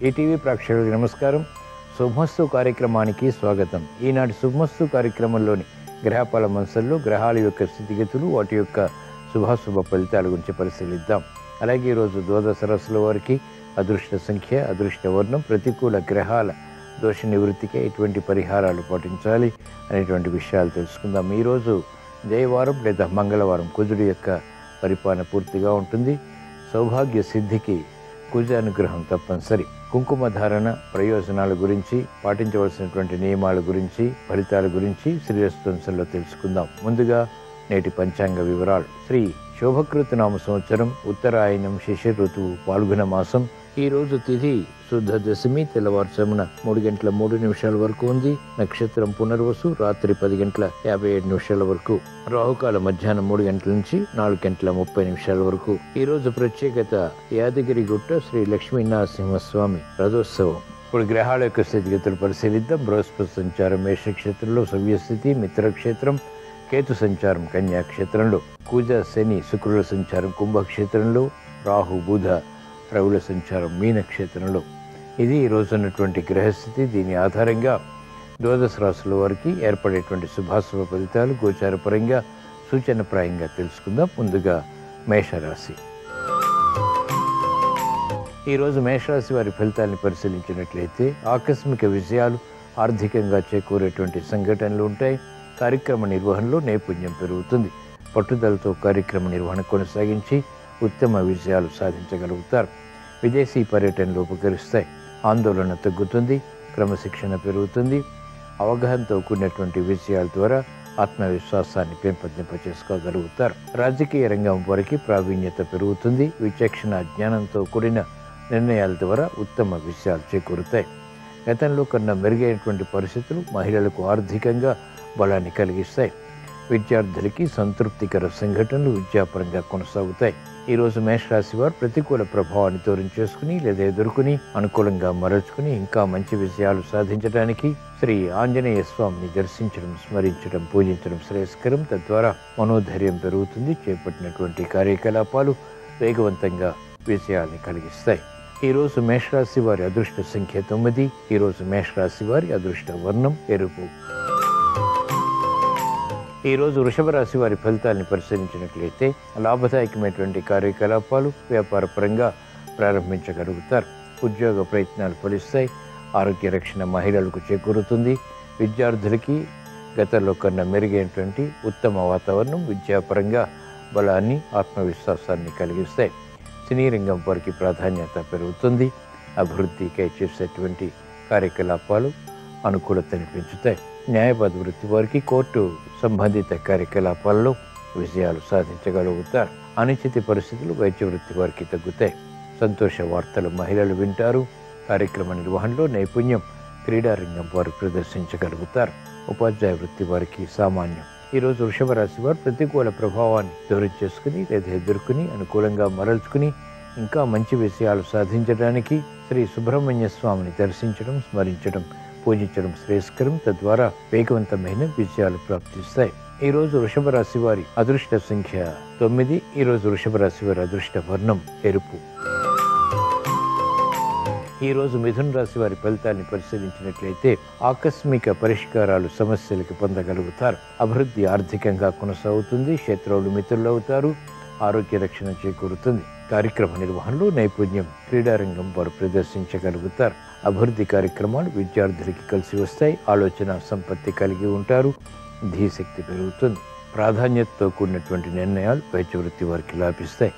ETV ప్రేక్షకులకు నమస్కారం. శుభమస్తు కార్యక్రమానికి స్వాగతం. ఈనాటి శుభమస్తు కార్యక్రమంలోని గ్రహపాల మంసల్లో గ్రహాల యొక్క స్థితిగతులు, వాటి యొక్క శుభాశుభ ఫలితాల గురించి పరిశీలిద్దాం. అలాగే ఈరోజు ద్వాదశ రాశుల వారికి అదృష్ట సంఖ్య, అదృష్ట వర్ణం, ప్రతికూల గ్రహాల దోష నివృత్తికి ఎటువంటి పరిహారాలు పాటించాలి అనేటువంటి విషయాలు తెలుసుకుందాం. ఈరోజు జయవారం లేదా మంగళవారం కుజుడి యొక్క పరిపాలన పూర్తిగా ఉంటుంది. సౌభాగ్య సిద్ధికి కుజ అనుగ్రహం తప్పనిసరి. కుంకుమ ధారణ ప్రయోజనాల గురించి, పాటించవలసినటువంటి నియమాల గురించి, ఫలితాల గురించి శ్రీరస్తంశంలో తెలుసుకుందాం. ముందుగా నేటి పంచాంగ వివరాలు. శ్రీ శోభకృత నామ సంవత్సరం, ఉత్తరాయణం, శిశిర ఋతువు, పాల్గొన మాసం. ఈ రోజు తిథి శుద్ధ దశమి, తెల్లవారుజామున 3:03 వరకు ఉంది. నక్షత్రం పునర్వసు, రాత్రి 10:57 వరకు. రాహుకాల మధ్యాహ్నం 3 గంటల నుంచి 4:30 వరకు. ఈ రోజు ప్రత్యేకత యాదగిరి గుట్ట శ్రీ లక్ష్మీ నరసింహస్వామి రథోత్సవం. ఇప్పుడు గ్రహాల యొక్క స్థితిగతులు పరిశీలిద్దాం. బృహస్పతి సంచారం మేషక్షేత్రంలో, సవ్యస్థితి మిత్రక్షేత్రం, కేతు సంచారం కన్యాక్షేత్రంలో, కుజ శని శుక్రుల సంచారం కుంభక్షేత్రంలో, రాహు బుధ రవుల సంచారం మీనక్షేత్రంలో. ఇది ఈ రోజు ఉన్నటువంటి గ్రహస్థితి. దీని ఆధారంగా ద్వాదశ రాశుల వారికి ఏర్పడేటువంటి శుభాశుభ ఫలితాలు గోచారపరంగా సూచనప్రాయంగా తెలుసుకుందాం. ముందుగా మేషరాశి. ఈరోజు మేషరాశి వారి ఫలితాలను పరిశీలించినట్లయితే ఆకస్మిక విజయాలు, ఆర్థికంగా చేకూరేటువంటి సంఘటనలు ఉంటాయి. కార్యక్రమ నిర్వహణలో నైపుణ్యం పెరుగుతుంది. పట్టుదలతో కార్యక్రమ నిర్వహణ కొనసాగించి ఉత్తమ విజయాలు సాధించగలుగుతారు. విదేశీ పర్యటనలు ఉపకరిస్తాయి. ఆందోళన తగ్గుతుంది, క్రమశిక్షణ పెరుగుతుంది. అవగాహనతో కూడినటువంటి విజయాల ద్వారా ఆత్మవిశ్వాసాన్ని పెంపొందింపచేసుకోగలుగుతారు. రాజకీయ రంగం వారికి ప్రావీణ్యత పెరుగుతుంది. విచక్షణ జ్ఞానంతో కూడిన నిర్ణయాల ద్వారా ఉత్తమ విజయాలు చేకూరుతాయి. గతంలో కన్నా మెరుగైనటువంటి పరిస్థితులు మహిళలకు ఆర్థికంగా బలాన్ని కలిగిస్తాయి. విద్యార్థులకి సంతృప్తికర సంఘటనలు విద్యాపరంగా కొనసాగుతాయి. ఈరోజు మేషరాశి వారు ప్రతికూల ప్రభావాన్ని దూరం చేసుకుని లేదా ఎదుర్కొని అనుకూలంగా మరల్చుకుని ఇంకా మంచి విజయాలు సాధించడానికి శ్రీ ఆంజనేయ స్వామిని దర్శించడం, స్మరించడం, పూజించడం శ్రేయస్కరం. తద్వారా మనోధైర్యం పెరుగుతుంది. చేపట్టినటువంటి కార్యకలాపాలు వేగవంతంగా విజయాల్ని కలిగిస్తాయి. ఈరోజు మేషరాశి వారి అదృష్ట సంఖ్య 9. ఈరోజు మేషరాశి వారి అదృష్ట వర్ణం ఎరుపు. ఈరోజు వృషభ రాశి వారి ఫలితాలను పరిశీలించినట్లయితే లాభదాయకమైనటువంటి కార్యకలాపాలు వ్యాపార పరంగా ప్రారంభించగలుగుతారు. ఉద్యోగ ప్రయత్నాలు ఫలిస్తాయి. ఆరోగ్య రక్షణ మహిళలకు చేకూరుతుంది. విద్యార్థులకి గతంలో కన్నా మెరుగైనటువంటి ఉత్తమ వాతావరణం విద్యాపరంగా బలాన్ని, ఆత్మవిశ్వాసాన్ని కలిగిస్తాయి. సినీ రంగం వారికి ప్రాధాన్యత పెరుగుతుంది. అభివృద్ధికై చేసేటువంటి కార్యకలాపాలు అనుకూలతని పెంచుతాయి. న్యాయవాద వృత్తి వారికి కోర్టు సంబంధిత కార్యకలాపాల్లో విజయాలు సాధించగలుగుతారు. అనిశ్చిత పరిస్థితులు వైద్య వృత్తి వారికి తగ్గుతాయి. సంతోష వార్తలు మహిళలు వింటారు. కార్యక్రమ నిర్వహణలో నైపుణ్యం క్రీడారంగం వారు ప్రదర్శించగలుగుతారు. ఉపాధ్యాయ వృత్తి వారికి సామాన్యం. ఈరోజు వృషభ రాశి వారు ప్రతికూల ప్రభావాన్ని దూరం చేసుకుని లేదా ఎదుర్కొని అనుకూలంగా మరల్చుకుని ఇంకా మంచి విషయాలు సాధించడానికి శ్రీ సుబ్రహ్మణ్య స్వామిని దర్శించడం, స్మరించడం, పూజించడం శ్రేయస్కరం. తద్వారా వేగవంతమైన విజయాలు ప్రాప్తిస్తాయి. ఈరోజు వృషభ రాశి వారి అదృష్ట సంఖ్య 9. ఈరోజు వృషభ రాశి వారి అదృష్ట వర్ణం ఎరుపు. ఈరోజు మిథున రాశి వారి ఫలితాన్ని పరిశీలించినట్లయితే ఆకస్మిక పరిష్కారాలు సమస్యలకు పొందగలుగుతారు. అభివృద్ధి ఆర్థికంగా కొనసాగుతుంది. శత్రువులు మిత్రులు అవుతారు. ఆరోగ్య రక్షణ చేకూరుతుంది. కార్యక్రమ నిర్వహణలో నైపుణ్యం క్రీడారంగం వారు ప్రదర్శించగలుగుతారు. అభివృద్ధి కార్యక్రమాలు విద్యార్థులకి కలిసి వస్తాయి. ఆలోచన సంపత్తి కలిగి ఉంటారు. ధీశక్తి పెరుగుతుంది. ప్రాధాన్యతతో కూడినటువంటి నిర్ణయాలు వైద్య వృత్తి వారికి లాభిస్తాయి.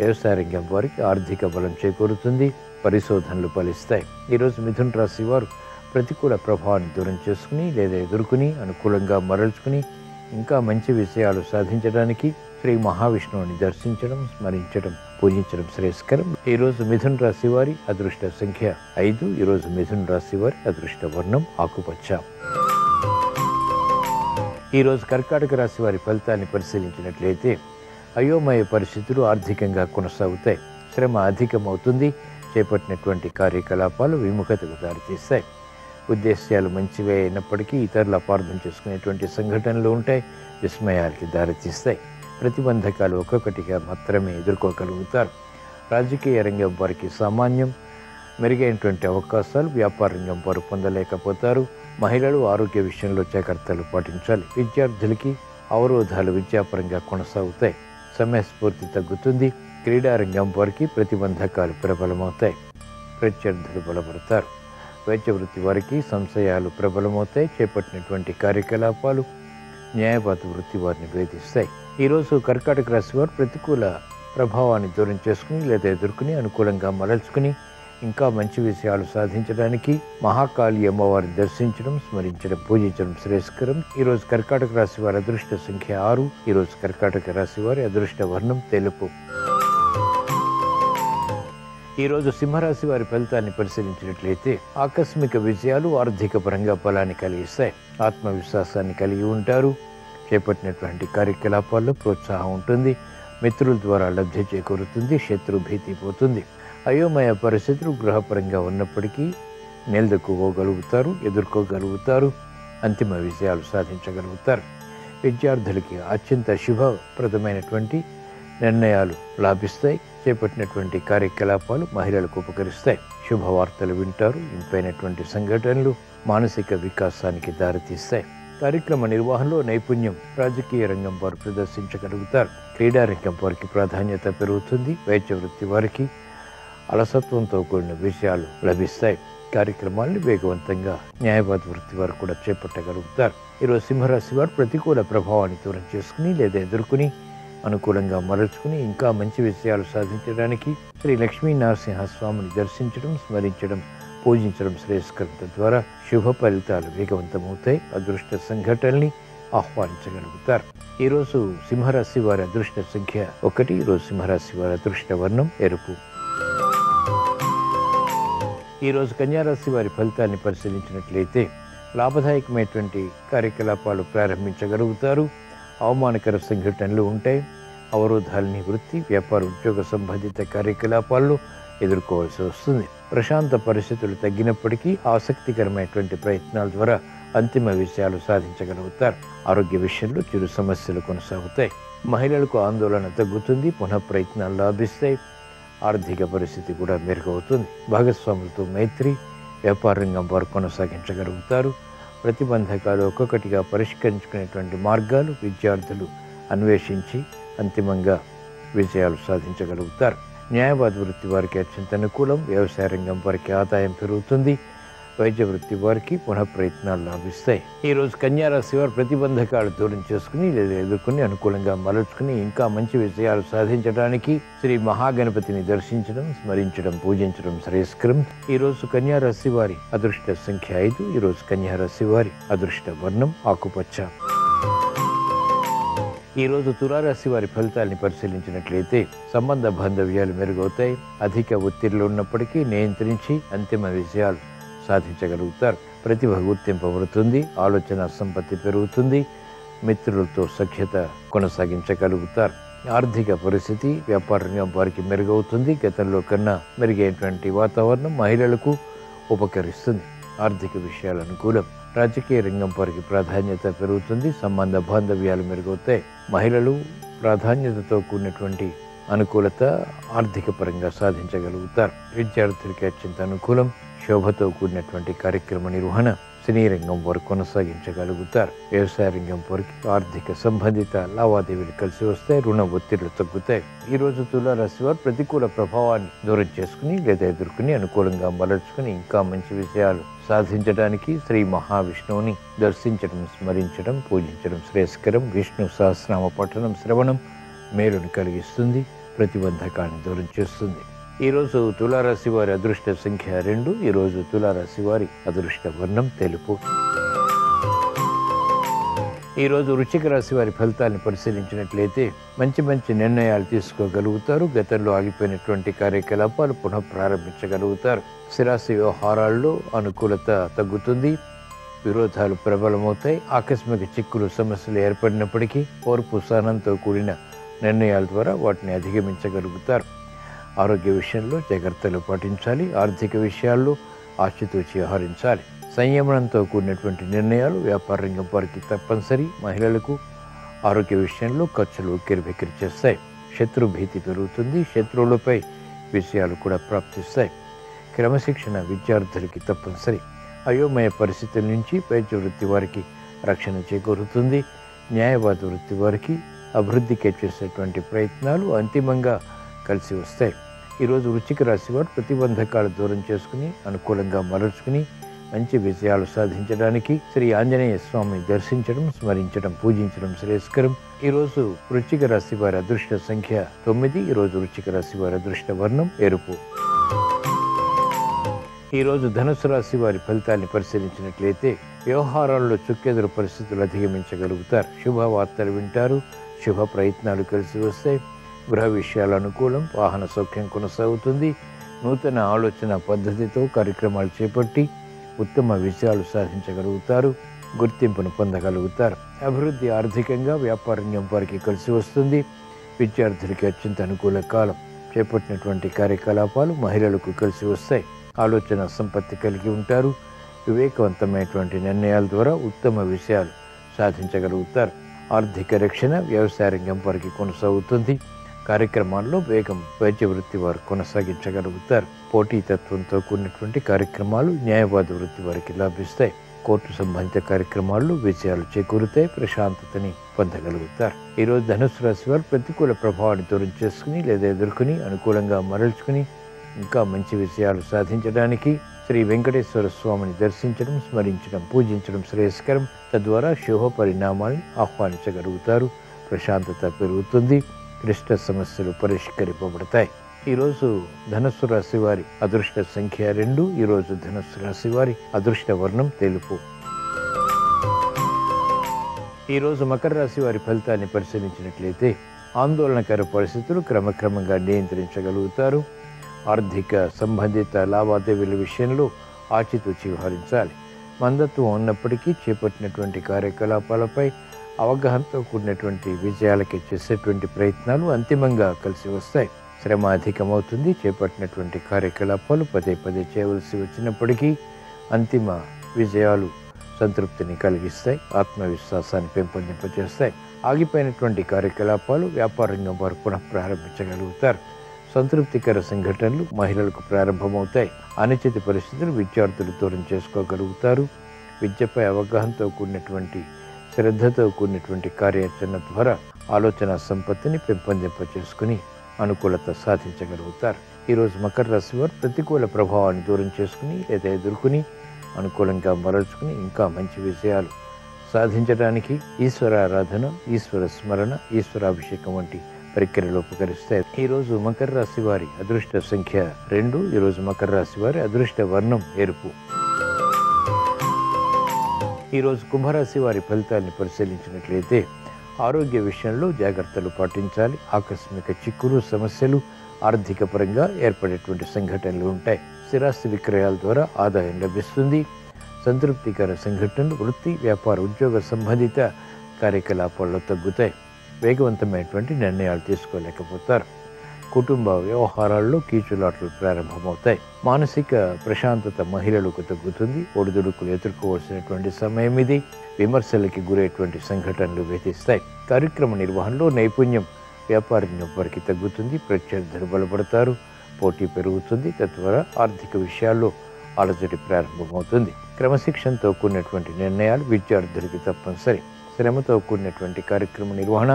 వ్యవసాయ రంగం వారికి ఆర్థిక బలం చేకూరుతుంది. పరిశోధనలు ఫలిస్తాయి. ఈరోజు మిథున రాశి వారు ప్రతికూల ప్రభావాన్ని దూరం చేసుకుని లేదా ఎదుర్కొని అనుకూలంగా మరల్చుకుని ఇంకా మంచి విషయాలు సాధించడానికి శ్రీ మహావిష్ణువుని దర్శించడం, స్మరించడం, పూజించడం శ్రేయస్కరం. ఈరోజు మిథున రాశి వారి అదృష్ట సంఖ్య 5. ఈరోజు మిథున రాశి వారి అదృష్ట వర్ణం ఆకుపచ్చ. ఈరోజు కర్కాటక రాశి వారి ఫలితాన్ని పరిశీలించినట్లయితే అయోమయ పరిస్థితులు ఆర్థికంగా కొనసాగుతాయి. శ్రమ అధికమవుతుంది. చేపట్టినటువంటి కార్యకలాపాలు విముఖతకు దారితీస్తాయి. ఉద్దేశ్యాలు మంచివే అయినప్పటికీ ఇతరులు అపార్థం చేసుకునేటువంటి సంఘటనలు ఉంటాయి. విస్మయాలకి దారితీస్తాయి. ప్రతిబంధకాలు ఒక్కొక్కటిగా మాత్రమే ఎదుర్కోగలుగుతారు. రాజకీయ రంగం వారికి సామాన్యం. మెరుగైనటువంటి అవకాశాలు వ్యాపార రంగం వారు పొందలేకపోతారు. మహిళలు ఆరోగ్య విషయంలో జాగ్రత్తలు పాటించాలి. విద్యార్థులకి అవరోధాలు విద్యాపరంగా కొనసాగుతాయి. సమయస్ఫూర్తి తగ్గుతుంది. క్రీడారంగం వారికి ప్రతిబంధకాలు ప్రబలమవుతాయి. ప్రత్యర్థులు బలపడతారు. వైద్య వృత్తి వారికి సంశయాలు ప్రబలమవుతాయి. చేపట్టినటువంటి కార్యకలాపాలు న్యాయవాద వృత్తి వారిని వేధిస్తాయి. ఈరోజు కర్కాటక రాశి వారు ప్రతికూల ప్రభావాన్ని దూరం చేసుకుని లేదా ఎదుర్కొని అనుకూలంగా మరల్చుకుని ఇంకా మంచి విషయాలు సాధించడానికి మహాకాళి అమ్మవారిని దర్శించడం, స్మరించడం, పూజించడం శ్రేయస్కరం. ఈరోజు కర్కాటక రాశి వారి అదృష్ట సంఖ్య 6. ఈరోజు కర్కాటక రాశి వారి అదృష్ట వర్ణం తెలుపు. ఈరోజు సింహరాశి వారి ఫలితాన్ని పరిశీలించినట్లయితే ఆకస్మిక విజయాలు ఆర్థిక పరంగా బలాన్ని కలిగిస్తాయి. ఆత్మవిశ్వాసాన్ని కలిగి ఉంటారు. చేపట్టినటువంటి కార్యకలాపాల్లో ప్రోత్సాహం ఉంటుంది. మిత్రుల ద్వారా లబ్ధి చేకూరుతుంది. శత్రు భీతి పోతుంది. అయోమయ పరిస్థితులు గృహపరంగా ఉన్నప్పటికీ నిలదొక్కుకోగలుగుతారు, ఎదుర్కోగలుగుతారు. అంతిమ విజయాలు సాధించగలుగుతారు. విద్యార్థులకి అత్యంత శుభప్రదమైనటువంటి నిర్ణయాలు లాభిస్తాయి. చేపట్టినటువంటి కార్యకలాపాలు మహిళలకు ఉపకరిస్తాయి. శుభవార్తలు వింటారు. ఇంపైనటువంటి సంఘటనలు మానసిక వికాసానికి దారితీస్తాయి. కార్యక్రమ నిర్వహణలో నైపుణ్యం రాజకీయ రంగం వారు ప్రదర్శించగలుగుతారు. క్రీడారంగం వారికి ప్రాధాన్యత పెరుగుతుంది. వైద్య వృత్తి వారికి అలసత్వంతో కూడిన విషయాలు లభిస్తాయి. కార్యక్రమాలను వేగవంతంగా న్యాయవాద వృత్తి వారు కూడా చేపట్టగలుగుతారు. ఈరోజు సింహరాశి వారు ప్రతికూల ప్రభావాన్ని దూరం చేసుకుని లేదా ఎదుర్కొని అనుకూలంగా మరల్చుకుని ఇంకా మంచి విషయాలు సాధించడానికి శ్రీ లక్ష్మీ నరసింహస్వామిని దర్శించడం, స్మరించడం, పూజించడం శ్రేయస్కరం. ద్వారా శుభ ఫలితాలు వేగవంతమవుతాయి. అదృష్ట సంఘటనల్ని ఆహ్వానించగలుగుతారు. ఈరోజు సింహరాశి వారి అదృష్ట సంఖ్య 1. ఈరోజు సింహరాశి వారి అదృష్ట వర్ణం ఎరుపు. ఈరోజు కన్యారాశి వారి ఫలితాన్ని పరిశీలించినట్లయితే లాభదాయకమైనటువంటి కార్యకలాపాలు ప్రారంభించగలుగుతారు. అవమానకర సంఘటనలు ఉంటాయి. అవరోధాలని వృత్తి, వ్యాపార, ఉద్యోగ సంబంధిత కార్యకలాపాల్లో ఎదుర్కోవాల్సి వస్తుంది. ప్రశాంత పరిస్థితులు తగ్గినప్పటికీ ఆసక్తికరమైనటువంటి ప్రయత్నాల ద్వారా అంతిమ విషయాలు సాధించగలుగుతారు. ఆరోగ్య విషయంలో చిరు సమస్యలు కొనసాగుతాయి. మహిళలకు ఆందోళన తగ్గుతుంది. పునః ప్రయత్నాలు లాభిస్తాయి. ఆర్థిక పరిస్థితి కూడా మెరుగవుతుంది. భాగస్వాములతో మైత్రి, వ్యాపార రంగం వారు కొనసాగించగలుగుతారు. ప్రతిబంధకాలు ఒక్కొక్కటిగా పరిష్కరించుకునేటువంటి మార్గాలు విద్యార్థులు అన్వేషించి అంతిమంగా విజయాలు సాధించగలుగుతారు. న్యాయవాద వృత్తి వారికి అత్యంత అనుకూలం. వ్యవసాయ రంగం వారికి ఆదాయం పెరుగుతుంది. వైద్య వృత్తి వారికి పునః ప్రయత్నాలు లాభిస్తాయి. ఈరోజు కన్యారాశి వారు ప్రతిబంధకాలు దూరం చేసుకుని లేదా ఎదుర్కొని అనుకూలంగా మరల్చుకుని ఇంకా మంచి విజయాలు సాధించడానికి శ్రీ మహాగణపతిని దర్శించడం, స్మరించడం, పూజించడం శ్రేయస్కరం. ఈరోజు కన్యారాశి వారి అదృష్ట సంఖ్య 5. ఈరోజు కన్యారాశి వారి అదృష్ట వర్ణం ఆకుపచ్చ. ఈరోజు తులారాశి వారి ఫలితాలని పరిశీలించినట్లయితే సంబంధ బాంధవ్యాలు మెరుగవుతాయి. అధిక ఒత్తిడిలో ఉన్నప్పటికీ నియంత్రించి అంతిమ విజయాలు సాధించగలుగుతారు. ప్రతిభ గుర్తింపబడుతుంది. ఆలోచన సంపత్తి పెరుగుతుంది. మిత్రులతో సఖ్యత కొనసాగించగలుగుతారు. ఆర్థిక పరిస్థితి వ్యాపార రంగం వారికి మెరుగవుతుంది. గతంలో కన్నా మెరుగైనటువంటి వాతావరణం మహిళలకు ఉపకరిస్తుంది. ఆర్థిక విషయాలు అనుకూలం. రాజకీయ రంగం వారికి ప్రాధాన్యత పెరుగుతుంది. సంబంధ బాంధవ్యాలు మెరుగవుతాయి. మహిళలు ప్రాధాన్యతతో కూడినటువంటి అనుకూలత ఆర్థిక పరంగా సాధించగలుగుతారు. విద్యార్థులకి అత్యంత అనుకూలం. శోభతో కూడినటువంటి కార్యక్రమ నిర్వహణ సినీ రంగం వారు కొనసాగించగలుగుతారు. వ్యవసాయ రంగం వారికి ఆర్థిక సంబంధిత లావాదేవీలు కలిసి వస్తాయి. రుణ ఒత్తిళ్లు తగ్గుతాయి. ఈరోజు తులారాశి వారు ప్రతికూల ప్రభావాన్ని దూరం చేసుకుని లేదా ఎదుర్కొని అనుకూలంగా మలర్చుకుని ఇంకా మంచి విషయాలు సాధించడానికి శ్రీ మహావిష్ణువుని దర్శించడం, స్మరించడం, పూజించడం శ్రేయస్కరం. విష్ణు సహస్రనామ పఠనం, శ్రవణం మేలుని కలిగిస్తుంది. ప్రతిబంధకాన్ని దూరం చేస్తుంది. ఈరోజు తులారాశి వారి అదృష్ట సంఖ్య 2. ఈరోజు తులారాశి వారి అదృష్ట వర్ణం తెలుపు. ఈరోజు వృశ్చిక రాశి వారి ఫలితాలను పరిశీలించినట్లయితే మంచి మంచి నిర్ణయాలు తీసుకోగలుగుతారు. గతంలో ఆగిపోయినటువంటి కార్యకలాపాలు పునః ప్రారంభించగలుగుతారు. స్థిరాస్తి వ్యవహారాల్లో అనుకూలత తగ్గుతుంది. విరోధాలు ప్రబలమవుతాయి. ఆకస్మిక చిక్కులు, సమస్యలు ఏర్పడినప్పటికీ ఓర్పు, సహనంతో కూడిన నిర్ణయాల ద్వారా వాటిని అధిగమించగలుగుతారు. ఆరోగ్య విషయంలో జాగ్రత్తలు పాటించాలి. ఆర్థిక విషయాల్లో ఆచితూచి వ్యవహరించాలి. సంయమనంతో కూడినటువంటి నిర్ణయాలు వ్యాపార రంగం వారికి తప్పనిసరి. మహిళలకు ఆరోగ్య విషయంలో ఖర్చులు ఉక్కిరిబిక్కిరి చేస్తాయి. శత్రు భీతి పెరుగుతుంది. శత్రువులపై విషయాలు కూడా ప్రాప్తిస్తాయి. క్రమశిక్షణ విద్యార్థులకి తప్పనిసరి. అయోమయ పరిస్థితుల నుంచి వైద్య వృత్తి వారికి రక్షణ చేకూరుతుంది. న్యాయవాద వృత్తి వారికి అభివృద్ధికి చేసేటువంటి ప్రయత్నాలు అంతిమంగా కలిసి వస్తాయి. ఈరోజు వృశ్చిక రాశి వారు ప్రతిబంధకాలు దూరం చేసుకుని అనుకూలంగా మరల్చుకుని మంచి విజయాలు సాధించడానికి శ్రీ ఆంజనేయ స్వామిని దర్శించడం, స్మరించడం, పూజించడం శ్రేయస్కరం. ఈరోజు వృశ్చిక రాశి వారి అదృష్ట సంఖ్య 9. ఈరోజు వృశ్చిక రాశి వారి అదృష్ట వర్ణం ఎరుపు. ఈరోజు ధనుసు రాశి వారి ఫలితాన్ని పరిశీలించినట్లయితే వ్యవహారాల్లో చుక్కెదురు పరిస్థితులు అధిగమించగలుగుతారు. శుభవార్తలు వింటారు. శుభ ప్రయత్నాలు కలిసి వస్తాయి. గృహ విషయాలు అనుకూలం. వాహన సౌఖ్యం కొనసాగుతుంది. నూతన ఆలోచన పద్ధతితో కార్యక్రమాలు చేపట్టి ఉత్తమ విజయాలు సాధించగలుగుతారు. గుర్తింపును పొందగలుగుతారు. అభివృద్ధి ఆర్థికంగా వ్యాపారంగం వారికి కలిసి వస్తుంది. విద్యార్థులకి అత్యంత అనుకూల కాలం. చేపట్టినటువంటి కార్యకలాపాలు మహిళలకు కలిసి వస్తాయి. ఆలోచన సంపత్తి కలిగి ఉంటారు. వివేకవంతమైనటువంటి నిర్ణయాల ద్వారా ఉత్తమ విషయాలు సాధించగలుగుతారు. ఆర్థిక రక్షణ వ్యవసాయ రంగం వారికి కొనసాగుతుంది. కార్యక్రమాల్లో వేగం వైద్య వృత్తి వారు కొనసాగించగలుగుతారు. పోటీతత్వంతో కూడినటువంటి కార్యక్రమాలు న్యాయవాద వృత్తి వారికి లాభిస్తాయి. కోర్టు సంబంధిత కార్యక్రమాల్లో విజయాలు చేకూరుతాయి. ప్రశాంతతని పొందగలుగుతారు. ఈరోజు ధనుసు రాశి వారు ప్రతికూల ప్రభావాన్ని దూరం చేసుకుని లేదా ఎదుర్కొని అనుకూలంగా మరల్చుకుని ఇంకా మంచి విజయాలు సాధించడానికి శ్రీ వెంకటేశ్వర స్వామిని దర్శించడం, స్మరించడం, పూజించడం శ్రేయస్కరం. తద్వారా శుభ పరిణామాన్ని ఆహ్వానించగలుగుతారు. ప్రశాంతత పెరుగుతుంది. క్లిష్ట సమస్యలు పరిష్కరింపబడతాయి. ఈరోజు ధనుస్సు రాశి వారి అదృష్ట సంఖ్య 2. ఈరోజు ధనుస్సు రాశి వారి అదృష్ట వర్ణం తెలుపు. ఈరోజు మకర రాశి వారి ఫలితాన్ని పరిశీలించినట్లయితే ఆందోళనకర పరిస్థితులు క్రమక్రమంగా నియంత్రించగలుగుతారు. ఆర్థిక సంబంధిత లావాదేవీల విషయంలో ఆచితూచి వ్యవహరించాలి. మందత్వం ఉన్నప్పటికీ చేపట్టినటువంటి కార్యకలాపాలపై అవగాహనతో కూడినటువంటి విజయాలకి చేసేటువంటి ప్రయత్నాలు అంతిమంగా కలిసి వస్తాయి. శ్రమ అధికమవుతుంది. చేపట్టినటువంటి కార్యకలాపాలు పదే పదే చేయవలసి వచ్చినప్పటికీ అంతిమ విజయాలు సంతృప్తిని కలిగిస్తాయి. ఆత్మవిశ్వాసాన్ని పెంపొందింపజేస్తాయి. ఆగిపోయినటువంటి కార్యకలాపాలు వ్యాపార రంగం వారు పునః ప్రారంభించగలుగుతారు. సంతృప్తికర సంఘటనలు మహిళలకు ప్రారంభమవుతాయి. అనిశ్చిత పరిస్థితులు విద్యార్థులు దూరం చేసుకోగలుగుతారు. విద్యపై అవగాహనతో కూడినటువంటి శ్రద్ధతో కూడినటువంటి కార్యాచరణ ద్వారా ఆలోచన సంపత్తిని పెంపొందింపచేసుకుని అనుకూలత సాధించగలుగుతారు. ఈరోజు మకర రాశి వారు ప్రతికూల ప్రభావాన్ని దూరం చేసుకుని లేదా ఎదుర్కొని అనుకూలంగా మరల్చుకుని ఇంకా మంచి విజయాలు సాధించడానికి ఈశ్వరారాధన, ఈశ్వర స్మరణ, ఈశ్వరాభిషేకం వంటి ప్రక్రియలు ఉపకరిస్తాయి. ఈరోజు మకర రాశి వారి అదృష్ట సంఖ్య 2. ఈరోజు మకర రాశి వారి అదృష్ట వర్ణం ఎరుపు. ఈరోజు కుంభరాశి వారి ఫలితాన్ని పరిశీలించినట్లయితే ఆరోగ్య విషయంలో జాగ్రత్తలు పాటించాలి. ఆకస్మిక చిక్కులు, సమస్యలు ఆర్థిక పరంగా ఏర్పడేటువంటి సంఘటనలు ఉంటాయి. స్థిరాస్తి విక్రయాల ద్వారా ఆదాయం లభిస్తుంది. సంతృప్తికర సంఘటనలు వృత్తి, వ్యాపార, ఉద్యోగ సంబంధిత కార్యకలాపాల్లో తగ్గుతాయి. వేగవంతమైనటువంటి నిర్ణయాలు తీసుకోలేకపోతారు. కుటుంబ వ్యవహారాల్లో కీచులాటలు ప్రారంభమవుతాయి. మానసిక ప్రశాంతత మహిళలకు తగ్గుతుంది. ఒడిదుడుకులు ఎదుర్కోవాల్సినటువంటి సమయం ఇది. విమర్శలకి గురైనటువంటి సంఘటనలు వేధిస్తాయి. కార్యక్రమ నిర్వహణలో నైపుణ్యం వ్యాపారం వారికి తగ్గుతుంది. ప్రత్యర్థులు బలపడతారు. పోటీ పెరుగుతుంది. తద్వారా ఆర్థిక విషయాల్లో అలజడి ప్రారంభమవుతుంది. క్రమశిక్షణతో కూడినటువంటి నిర్ణయాలు విద్యార్థులకి తప్పనిసరి. శ్రమతో కూడినటువంటి కార్యక్రమ నిర్వహణ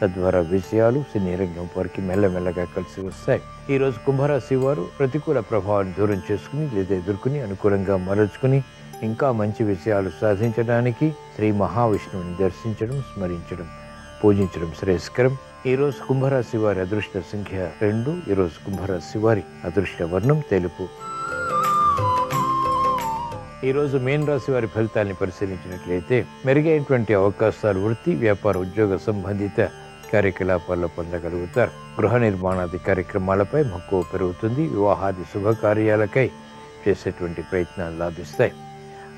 తద్వారా విజయాలు సినీ రంగం వారికి మెల్లమెల్లగా కలిసి వస్తాయి. ఈరోజు కుంభరాశి వారు ప్రతికూల ప్రభావాన్ని దూరం చేసుకుని లేదా ఎదుర్కొని అనుకూలంగా మరల్చుకుని ఇంకా మంచి విజయాలు సాధించడానికి శ్రీ మహావిష్ణువుని దర్శించడం, స్మరించడం, పూజించడం శ్రేయస్కరం. ఈరోజు కుంభరాశి వారి అదృష్ట సంఖ్య 2. ఈరోజు కుంభరాశి వారి అదృష్ట వర్ణం తెలుపు. ఈరోజు మీన రాశి వారి ఫలితాన్ని పరిశీలించినట్లయితే మెరుగైనటువంటి అవకాశాలు వృత్తి, వ్యాపార, ఉద్యోగ సంబంధిత కార్యకలాపాల్లో పొందగలుగుతారు. గృహ నిర్మాణాది కార్యక్రమాలపై మక్కువ పెరుగుతుంది. వివాహాది శుభకార్యాలకై చేసేటువంటి ప్రయత్నాలు లాభిస్తాయి.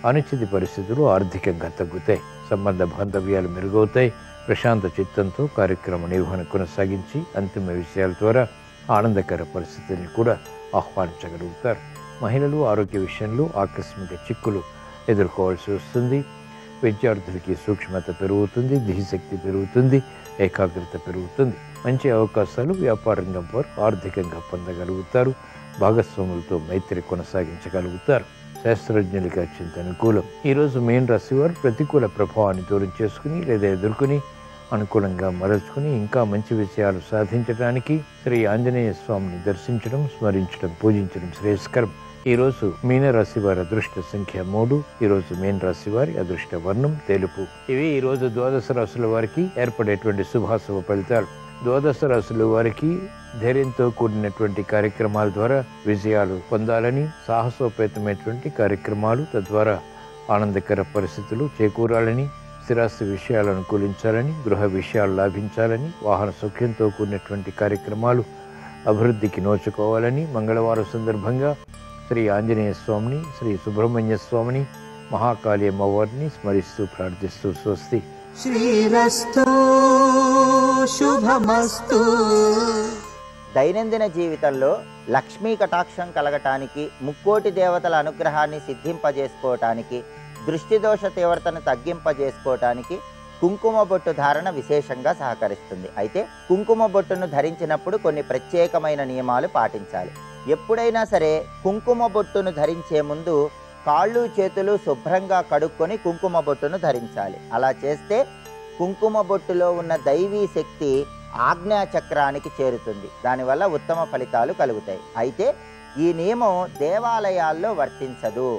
అనిశ్చిత పరిస్థితులు ఆర్థికంగా తగ్గుతాయి. సంబంధ బాంధవ్యాలు మెరుగవుతాయి. ప్రశాంత చిత్తంతో కార్యక్రమ నిర్వహణ కొనసాగించి అంతిమ విషయాల ద్వారా ఆనందకర పరిస్థితుల్ని కూడా ఆహ్వానించగలుగుతారు. మహిళలు ఆరోగ్య విషయంలో ఆకస్మిక చిక్కులు ఎదుర్కోవాల్సి వస్తుంది. విద్యార్థులకి సూక్ష్మత పెరుగుతుంది. దిశశక్తి పెరుగుతుంది. ఏకాగ్రత పెరుగుతుంది. మంచి అవకాశాలు వ్యాపార రంగం వారు ఆర్థికంగా పొందగలుగుతారు. భాగస్వాములతో మైత్రి కొనసాగించగలుగుతారు. శాస్త్రజ్ఞులకి అత్యంత అనుకూలం. ఈరోజు మీన రాశి వారు ప్రతికూల ప్రభావాన్ని దూరం చేసుకుని లేదా ఎదుర్కొని అనుకూలంగా మరల్చుకుని ఇంకా మంచి విషయాలు సాధించడానికి శ్రీ ఆంజనేయ స్వామిని దర్శించడం, స్మరించడం, పూజించడం శ్రేయస్కరం. ఈరోజు మీనరాశి వారి అదృష్ట సంఖ్య 3. ఈరోజు మీన రాశి వారి అదృష్ట వర్ణం తెలుపు. ఇవి ఈరోజు ద్వాదశ రాశుల వారికి ఏర్పడేటువంటి శుభాశుభ ఫలితాలు. ద్వాదశ రాశుల వారికి ధైర్యంతో కూడినటువంటి కార్యక్రమాల ద్వారా విజయాలు పొందాలని, సాహసోపేతమైనటువంటి కార్యక్రమాలు తద్వారా ఆనందకర పరిస్థితులు చేకూరాలని, స్థిరాస్తి విషయాలు అనుకూలించాలని, గృహ విషయాలు లాభించాలని, వాహన సౌఖ్యంతో కూడినటువంటి కార్యక్రమాలు అభివృద్ధికి నోచుకోవాలని మంగళవారం సందర్భంగా శ్రీ ఆంజనేయ స్వామిని, శ్రీ సుబ్రహ్మణ్య స్వామిని, మహాకాళి అమ్మవారిని స్మరిస్తూ ప్రార్థిస్తూ స్వస్తి. శ్రీరస్తు శుభమస్తు. దైనందిన జీవితంలో లక్ష్మీ కటాక్షం కలగటానికి, ముక్కోటి దేవతల అనుగ్రహాన్ని సిద్ధింపజేసుకోవటానికి, దృష్టి దోష తీవ్రతను తగ్గింపజేసుకోవటానికి కుంకుమ బొట్టు ధారణ విశేషంగా సహకరిస్తుంది. అయితే కుంకుమ బొట్టును ధరించినప్పుడు కొన్ని ప్రత్యేకమైన నియమాలు పాటించాలి. ఎప్పుడైనా సరే కుంకుమ బొట్టును ధరించే ముందు కాళ్ళు చేతులు శుభ్రంగా కడుక్కొని కుంకుమ బొట్టును ధరించాలి. అలా చేస్తే కుంకుమ బొట్టులో ఉన్న దైవీ శక్తి ఆజ్ఞా చక్రానికి చేరుతుంది. దానివల్ల ఉత్తమ ఫలితాలు కలుగుతాయి. అయితే ఈ నియమం దేవాలయాల్లో వర్తించదు.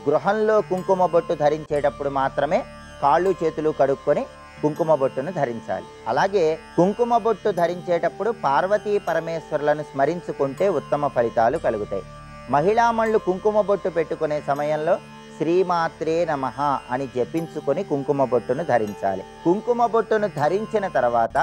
గృహంలో కుంకుమ బొట్టు ధరించేటప్పుడు మాత్రమే కాళ్ళు చేతులు కడుక్కొని కుంకుమ బొట్టును ధరించాలి. అలాగే కుంకుమ బొట్టు ధరించేటప్పుడు పార్వతీ పరమేశ్వరులను స్మరించుకుంటే ఉత్తమ ఫలితాలు కలుగుతాయి. మహిళామణులు కుంకుమ బొట్టు పెట్టుకునే సమయంలో శ్రీమాత్రే నమః అని జపించుకొని కుంకుమ బొట్టును ధరించాలి. కుంకుమ బొట్టును ధరించిన తర్వాత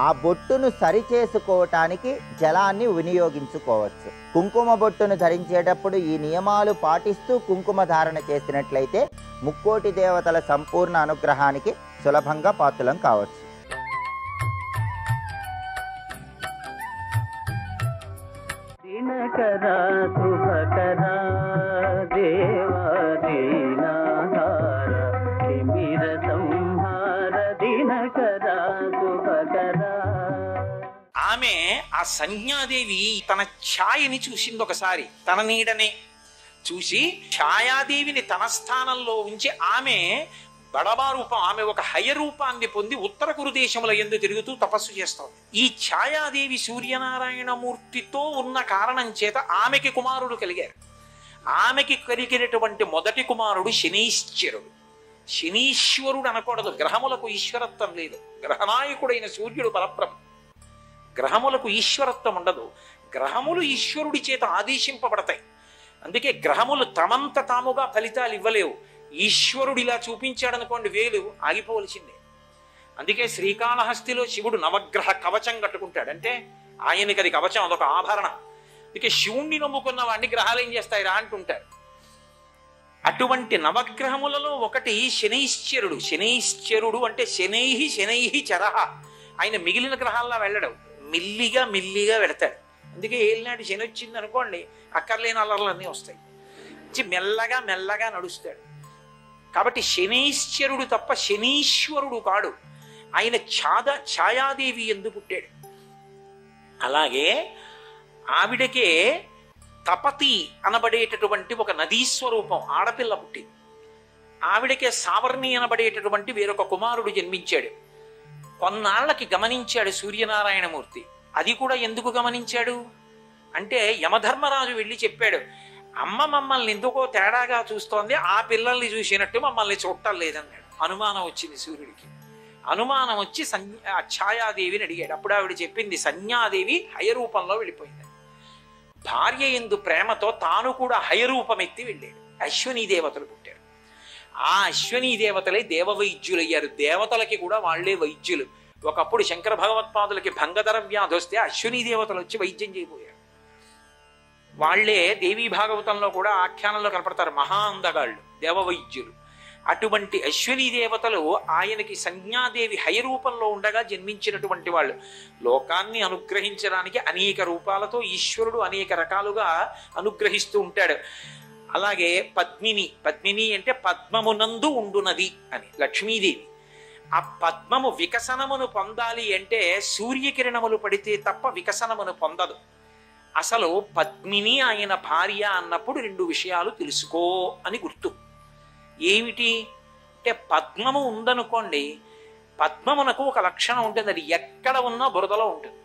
ఆ బొట్టును సరిచేసుకోవటానికి జలాన్ని వినియోగించుకోవచ్చు. కుంకుమ బొట్టును ధరించేటప్పుడు ఈ నియమాలు పాటిస్తూ కుంకుమ ధారణ చేసినట్లయితే ముక్కోటి దేవతల సంపూర్ణ అనుగ్రహానికి సులభంగా పాత్రలం కావచ్చు. దినకరా శుభకరా దేవా దీనాహార తిమిర సంహార దినకరా శుభకరా. ఆమె ఆ సంజ్ఞాదేవి తన ఛాయని చూసింది ఒకసారి, తన నీడనే చూసి ఛాయాదేవిని తన స్థానంలో ఉంచి ఆమె బడబా రూపం, ఆమె ఒక హయ రూపాన్ని పొంది ఉత్తర కురు దేశముల యందు తిరుగుతూ తపస్సు చేస్తాం. ఈ ఛాయాదేవి సూర్యనారాయణమూర్తితో ఉన్న కారణం చేత ఆమెకి కుమారుడు కలిగారు. ఆమెకి కలిగినటువంటి మొదటి కుమారుడు శనీశ్వరుడు. శనీశ్వరుడు అనకూడదు, గ్రహములకు ఈశ్వరత్వం లేదు. గ్రహనాయకుడైన సూర్యుడు పరబ్రహ్మ. గ్రహములకు ఈశ్వరత్వం ఉండదు. గ్రహములు ఈశ్వరుడి చేత ఆదేశింపబడతాయి. అందుకే గ్రహములు తమంత తాముగా ఫలితాలు ఇవ్వలేవు. ఈశ్వరుడు ఇలా చూపించాడనుకోండి, వేలు ఆగిపోవలసిందే. అందుకే శ్రీకాళహస్తిలో శివుడు నవగ్రహ కవచం కట్టుకుంటాడు. అంటే ఆయనకి అది కవచం, అదొక ఆభరణం. అందుకే శివుణ్ణి నమ్ముకున్న వాడిని గ్రహాలు ఏం చేస్తాయిరా అంటుంటారు. అటువంటి నవగ్రహములలో ఒకటి శనైశ్చరుడు. శనైశ్చరుడు అంటే శనైహి శనైహి చరహ. ఆయన మిగిలిన గ్రహాల్లో వెళ్ళడు, మిల్లిగా మిల్లిగా వెళతాడు. అందుకే ఏలినాటి శని వచ్చింది అనుకోండి, అక్కర్లేని అల్లర్లన్నీ వస్తాయి. మెల్లగా మెల్లగా నడుస్తాడు. కాబట్టి శనైశ్చరుడు తప్ప శనీశ్వరుడు కాడు. ఆయన ఛాయాదేవి ఎందు పుట్టాడు. అలాగే ఆవిడకే తపతి అనబడేటటువంటి ఒక నదీ స్వరూపం ఆడపిల్ల పుట్టింది. ఆవిడకే సావర్ణి అనబడేటటువంటి వేరొక కుమారుడు జన్మించాడు. కొన్నాళ్లకి గమనించాడు సూర్యనారాయణమూర్తి. అది కూడా ఎందుకు గమనించాడు అంటే, యమధర్మరాజు వెళ్ళి చెప్పాడు, అమ్మ మమ్మల్ని ఎందుకో తేడాగా చూస్తోంది, ఆ పిల్లల్ని చూసినట్టు మమ్మల్ని చూడటం లేదన్నాడు. అనుమానం వచ్చింది సూర్యుడికి. అనుమానం వచ్చి ఛాయాదేవిని అడిగాడు. అప్పుడు ఆవిడ చెప్పింది, సంజ్ఞాదేవి హయరూపంలో వెళ్ళిపోయింది. భార్య యందు ప్రేమతో తాను కూడా హయరూపమెత్తి వెళ్ళాడు. అశ్వినీ దేవతలు పుట్టారు. ఆ అశ్వినీ దేవతలే దేవవైద్యులయ్యారు. దేవతలకి కూడా వాళ్లే వైద్యులు. ఒకప్పుడు శంకర భగవత్పాదులకి భంగధర వ్యాధి వస్తే అశ్వినీ దేవతలు వచ్చి వైద్యం చేయబోయారు. వాళ్లే దేవీ భాగవతంలో కూడా ఆఖ్యానంలో కనపడతారు, మహా అందగాళ్ళు, దేవవైద్యులు. అటువంటి అశ్వినీ దేవతలు ఆయనకి సంజ్ఞాదేవి హయరూపంలో ఉండగా జన్మించినటువంటి వాళ్ళు. లోకాన్ని అనుగ్రహించడానికి అనేక రూపాలతో ఈశ్వరుడు అనేక రకాలుగా అనుగ్రహిస్తూ ఉంటాడు. అలాగే పద్మిని, పద్మిని అంటే పద్మమునందు ఉండునది అని లక్ష్మీదేవి. ఆ పద్మము వికసనమును పొందాలి అంటే సూర్యకిరణములు పడితే తప్ప వికసనమును పొందదు. అసలు పద్మిని ఆయన భార్య అన్నప్పుడు 2 విషయాలు తెలుసుకో అని గుర్తు. ఏమిటి అంటే, పద్మము ఉందనుకోండి, పద్మమునకు ఒక లక్షణం ఉంటుంది, అది ఎక్కడ ఉన్నా బురదలో ఉంటుంది.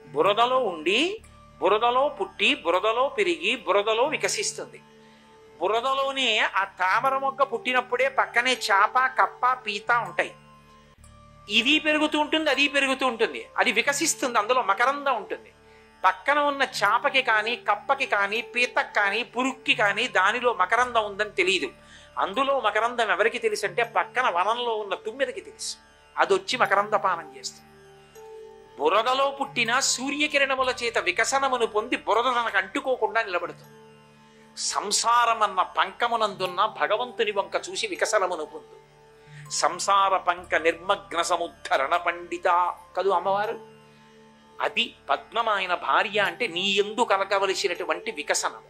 బురదలో ఉండి, బురదలో పుట్టి, బురదలో పెరిగి, బురదలో వికసిస్తుంది. బురదలోనే ఆ తామర మొగ్గ పుట్టినప్పుడే పక్కనే చాప, కప్ప, పీత ఉంటాయి. ఇది పెరుగుతూ ఉంటుంది, అది పెరుగుతూ ఉంటుంది, అది వికసిస్తుంది, అందులో మకరందం ఉంటుంది. పక్కన ఉన్న చాపకి కానీ, కప్పకి కానీ, పీతకి కానీ, పురుక్కి కానీ దానిలో మకరందం ఉందని తెలియదు. అందులో మకరందం ఎవరికి తెలుసు అంటే, పక్కన వనంలో ఉన్న తుమ్మెదకి తెలుసు. అది వచ్చి మకరందపానం చేస్తుంది. బురదలో పుట్టిన సూర్యకిరణముల చేత వికసనమును పొంది బురద తనకు అంటుకోకుండా నిలబడుతుంది. సంసారమన్న పంకమునందున్న భగవంతుని వంక చూసి వికసనమును పొందు. సంసార పంక నిర్మగ్న సముద్ధరణ పండిత కదు అమ్మవారు. అది పద్మమాయన భార్య అంటే నీ యందు కలగవలసినటువంటి వికసనము.